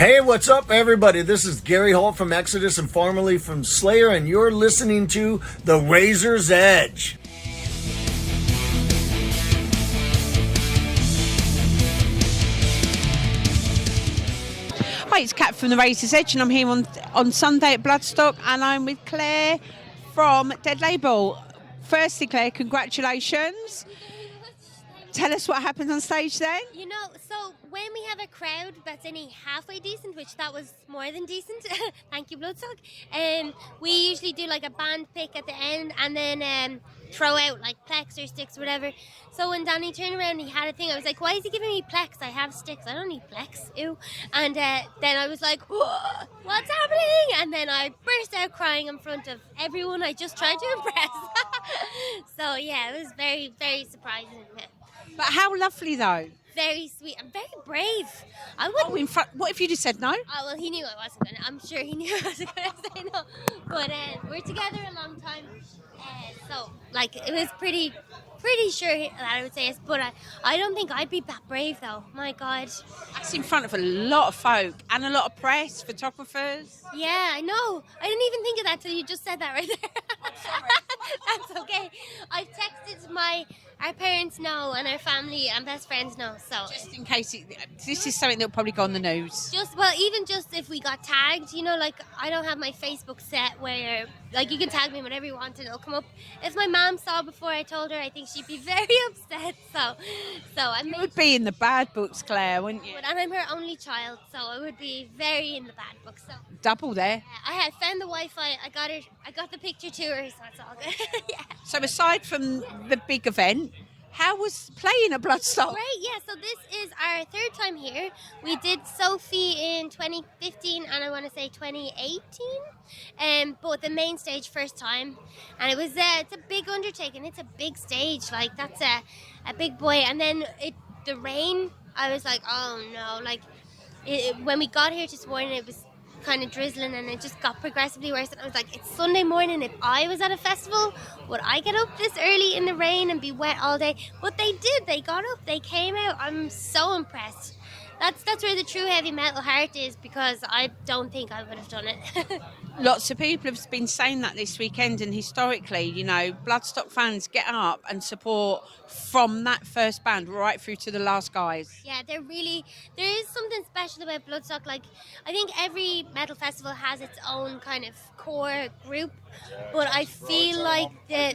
Hey, what's up, everybody? This is Gary Holt from Exodus and formerly from Slayer, and you're listening to The Razor's Edge. Hi, it's Kat from The Razor's Edge, and I'm here on Sunday at Bloodstock, and I'm with Claire from Dead Label. Firstly, Claire, congratulations. Tell us what happened on stage then. You know, so when we have a crowd that's only halfway decent, which that was more than decent, thank you, Bloodstock, we usually do like a band pick at the end and then throw out like plex or sticks or whatever. So when Danny turned around and he had a thing, I was like, why is he giving me plex? I have sticks, I don't need plex, ew. And then I was like, what's happening? And then I burst out crying in front of everyone I just tried to impress. So yeah, it was very, very surprising. But how lovely though. Very sweet and very brave. I Oh, in front. What if you just said no? Oh, well, he knew I wasn't gonna. I'm sure he knew I wasn't gonna say no. But we're together a long time, so like it was pretty sure that I would say yes. But I don't think I'd be that brave though. My God. That's in front of a lot of folk and a lot of press, photographers. Yeah, I know. I didn't even think of that till you just said that right there. I'm sorry. That's okay. I've texted our parents know and our family and best friends know. So Just in case, this is something that'll probably go on the news. Even just if we got tagged, you know, like I don't have my Facebook set where like you can tag me whenever you want and it'll come up. If my mom saw before I told her, I think she'd be very upset. So I You would be in the bad books, Claire, wouldn't you? and I'm her only child, so I would be very in the bad book. So Double there. I had found the Wi-Fi. I got the picture to her, so it's all good. Yeah. So aside from the big event, how was playing at Bloodstock? Great, yeah. So this is our third time here. We did Sophie in 2015 and I want to say 2018. But the main stage first time, and it was it's a big undertaking. It's a big stage, like that's a big boy. And then the rain. I was like, oh no! Like when we got here this morning, it was kind of drizzling and it just got progressively worse, and I was like, it's Sunday morning. If I was at a festival, would I get up this early in the rain and be wet all day? But they did. They got up, they came out. I'm so impressed. That's where the true heavy metal heart is, because I don't think I would have done it. Lots of people have been saying that this weekend, and historically, you know, Bloodstock fans get up and support from that first band right through to the last guys. Yeah, there is something special about Bloodstock. Like, I think every metal festival has its own kind of core group, but I feel like the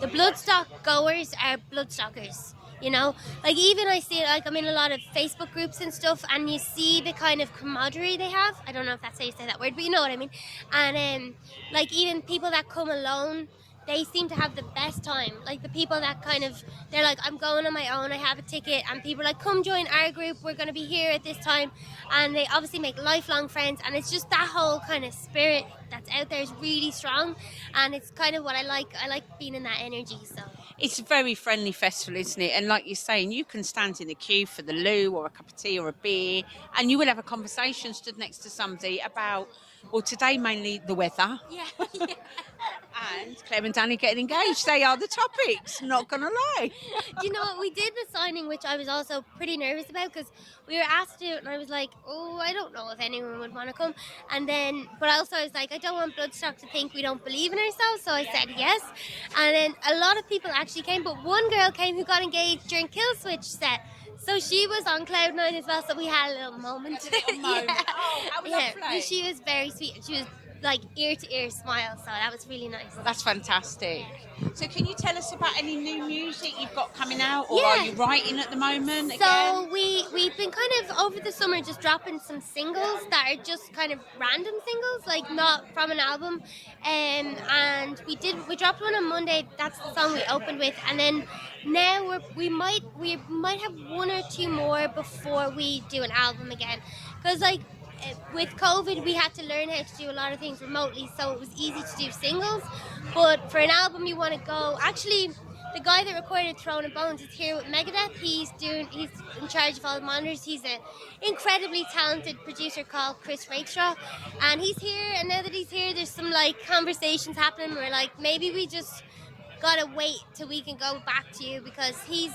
Bloodstock goers are Bloodstockers. You know, like even I see, like I'm in a lot of Facebook groups and stuff, and you see the kind of camaraderie they have. I don't know if that's how you say that word, but you know what I mean. And like even people that come alone, they seem to have the best time. Like the people that kind of, they're like, I'm going on my own, I have a ticket, and people are like, come join our group, we're going to be here at this time. And they obviously make lifelong friends, and it's just that whole kind of spirit that's out there is really strong, and it's kind of what I like. I like being in that energy, so. It's a very friendly festival, isn't it? And like you're saying, you can stand in the queue for the loo or a cup of tea or a beer, and you will have a conversation stood next to somebody about, well, today mainly the weather. Yeah. And Claire and Danny getting engaged. They are the topics, not going to lie. You know what? We did the signing, which I was also pretty nervous about, because we were asked to do it, and I was like, oh, I don't know if anyone would want to come. And then, but also I was like, I don't want Bloodstock to think we don't believe in ourselves, so I said yes. And then a lot of people actually came, but one girl came who got engaged during Killswitch set. So she was on cloud nine as well, so we had a little moment. Yeah. Oh, how lovely. And she was very sweet. She was like ear to ear smile, so that was really nice. That's fantastic. So can you tell us about any new music you've got coming out, or Yeah. are you writing at the moment So again? we've been kind of over the summer just dropping some singles that are just kind of random singles, like not from an album. And we dropped one on Monday. That's the song we opened with, and then now we might have one or two more before we do an album again, because like with COVID we had to learn how to do a lot of things remotely, so it was easy to do singles. But for an album you want to go, actually the guy that recorded Throne of Bones is here with Megadeth. He's in charge of all the monitors. He's an incredibly talented producer called Chris Rakestraw, and he's here. And now that he's here, there's some like conversations happening where like maybe we just gotta wait till we can go back to you, because he's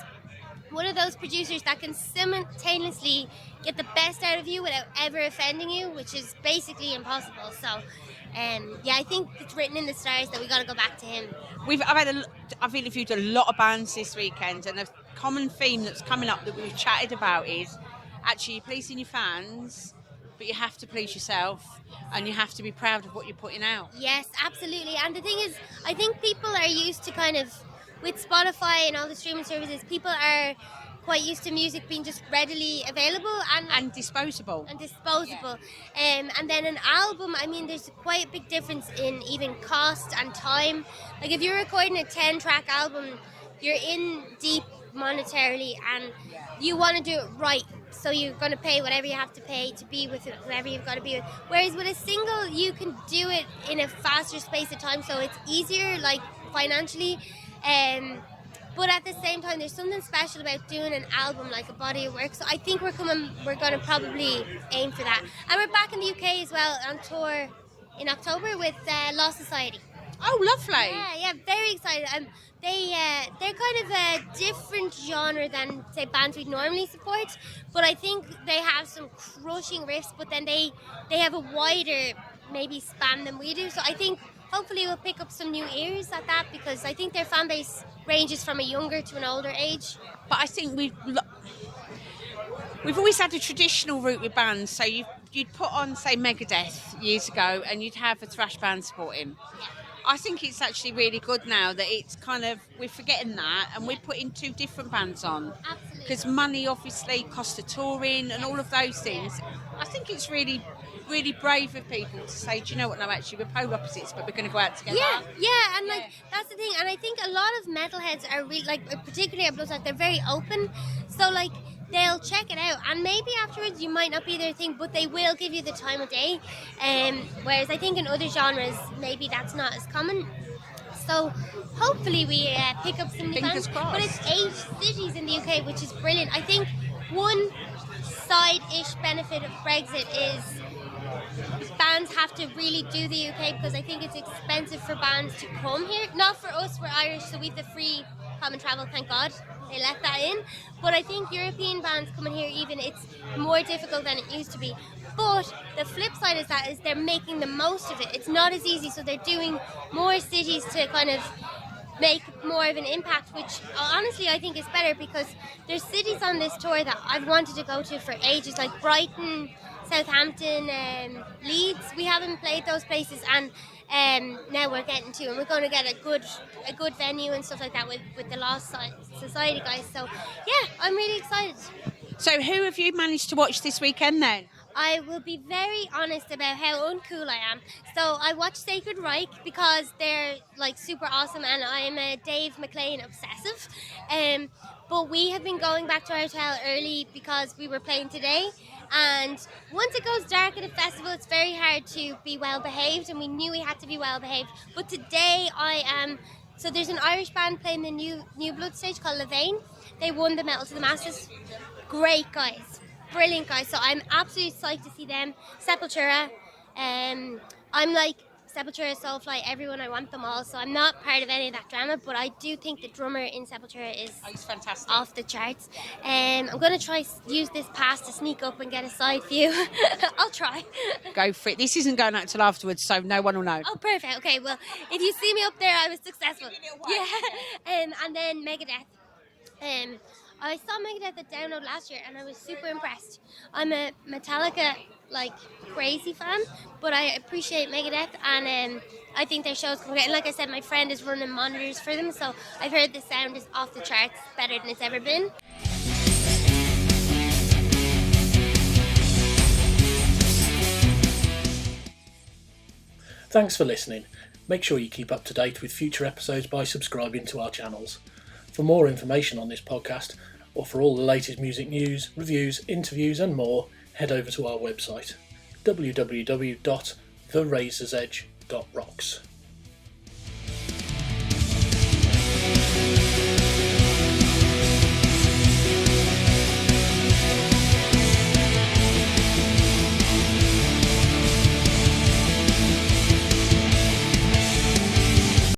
one of those producers that can simultaneously get the best out of you without ever offending you, which is basically impossible. So, yeah, I think it's written in the stars that we got to go back to him. I've interviewed a lot of bands this weekend, and a common theme that's coming up that we've chatted about is actually you're pleasing your fans, but you have to please yourself, and you have to be proud of what you're putting out. Yes, absolutely. And the thing is, I think people are used to kind of, with Spotify and all the streaming services, people are quite used to music being just readily available And disposable. And then an album, I mean, there's quite a big difference in even cost and time. Like if you're recording a 10-track album, you're in deep monetarily and you want to do it right, so you're going to pay whatever you have to pay to be with it, whoever you've got to be with. Whereas with a single, you can do it in a faster space of time, so it's easier, like financially. But at the same time, there's something special about doing an album, like a body of work. So I think we're going to probably aim for that. And we're back in the UK as well on tour in October with Law Society. Oh, lovely. Yeah, very excited. They're kind of a different genre than, say, bands we'd normally support. But I think they have some crushing riffs, but then they have a wider, maybe, span than we do. So I think hopefully we'll pick up some new ears at that, because I think their fan base ranges from a younger to an older age. But I think we've always had a traditional route with bands. So you'd put on, say, Megadeth years ago, and you'd have a thrash band supporting. I think it's actually really good now that it's kind of, we're forgetting that, and we're putting two different bands on. Absolutely. Because money obviously costs of touring and all of those things. I think it's really, really brave of people to say, do you know what, no, actually we're polar opposites, but we're going to go out together. Yeah, and like that's the thing. And I think a lot of metalheads are particularly at Bloodstock, they're very open. So like they'll check it out, and maybe afterwards you might not be their thing, but they will give you the time of day. Whereas I think in other genres, maybe that's not as common. So hopefully we pick up some new Fingers fans. crossed. But it's 8 cities in the UK, which is brilliant. I think one side-ish benefit of Brexit is bands have to really do the UK, because I think it's expensive for bands to come here. Not for us, we're Irish, so we have the free common travel, thank God they let that in. But I think European bands coming here, even, it's more difficult than it used to be. But the flip side is that they're making the most of it. It's not as easy, so they're doing more cities to kind of make more of an impact, which honestly I think is better, because there's cities on this tour that I've wanted to go to for ages, like Brighton, Southampton, Leeds. We haven't played those places, and now we're getting to, and we're going to get a good venue and stuff like that with the Lost Society guys. So yeah, I'm really excited. So who have you managed to watch this weekend then? I will be very honest about how uncool I am. So I watched Sacred Reich because they're like super awesome, and I'm a Dave McLean obsessive. But we have been going back to our hotel early because we were playing today. And once it goes dark at a festival, it's very hard to be well behaved, and we knew we had to be well behaved. But today I am. So there's an Irish band playing the new Blood stage called Levain. They won the Metal to the Masses. Great guys. Brilliant guys, so I'm absolutely psyched to see them. Sepultura, I'm like Sepultura, Soulfly, everyone, I want them all, so I'm not part of any of that drama, but I do think the drummer in Sepultura is He's fantastic. Off the charts. I'm going to try use this pass to sneak up and get a side view. I'll try. Go for it. This isn't going out till afterwards, so no one will know. Oh, perfect. Okay, well, if you see me up there, I was successful. Yeah. And then Megadeth. I saw Megadeth at Download last year, and I was super impressed. I'm a Metallica crazy fan, but I appreciate Megadeth, and I think their shows come great. And like I said, my friend is running monitors for them, so I've heard the sound is off the charts, better than it's ever been. Thanks for listening. Make sure you keep up to date with future episodes by subscribing to our channels. For more information on this podcast, or for all the latest music news, reviews, interviews and more, head over to our website, www.therazorsedge.rocks.